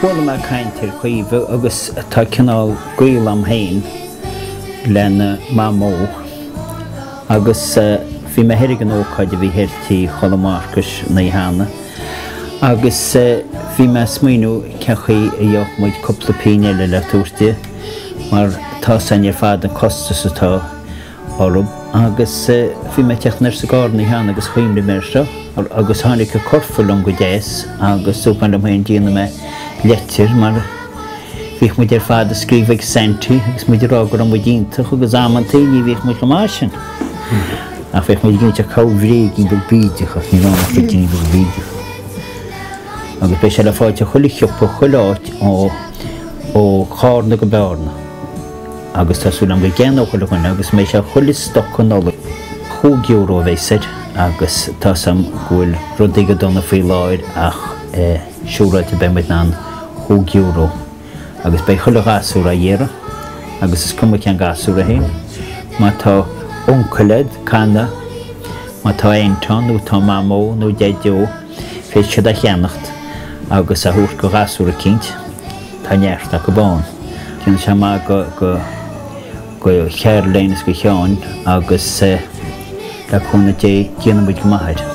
Chualain caintear chuomh agus tá cinál gaol am hain lena mamó agus bhí me hirig an ócáid a bhí hirtí Cholmcille na hána agus bhí me smaoinú cechaí a dheoch muid cúpla píine le túirte mar tá san ar fad an costas atá orb agus bhí me teachnar sa gáir na hána agus chuimle mersa agus tháinig a corfuil an go déas agus súpan am hain díana me Litir mar bhíh muid ar fad a Chuig Santy agus muid rágur an mudínta agus amantaí bhíh muid go másin a bhíh muid ginte cabhréig í go bíideach ní rána fití go bíideach agus be sé le fáilte chuile chioppa chuiláit ó chána go bearna agus tásúil am go gceann ó chuile chuine agus mé sé chuile stoc an nóla €20 bhéisir agus tá sam ghfuil rudaí go donna faoi láir ach siúráid a beimid ná €20 agus bei chuile gasúra dhéire agus is cuma cean gasúra hain má tá oncailid canadh má tá aontain nó tá mamó nó deideo féit siad a cheannacht agus a thuair go gasúra cinnt tá neart a go bán cin se má go chearléinas go cheáin agus le chuna dé déanamid go maithaid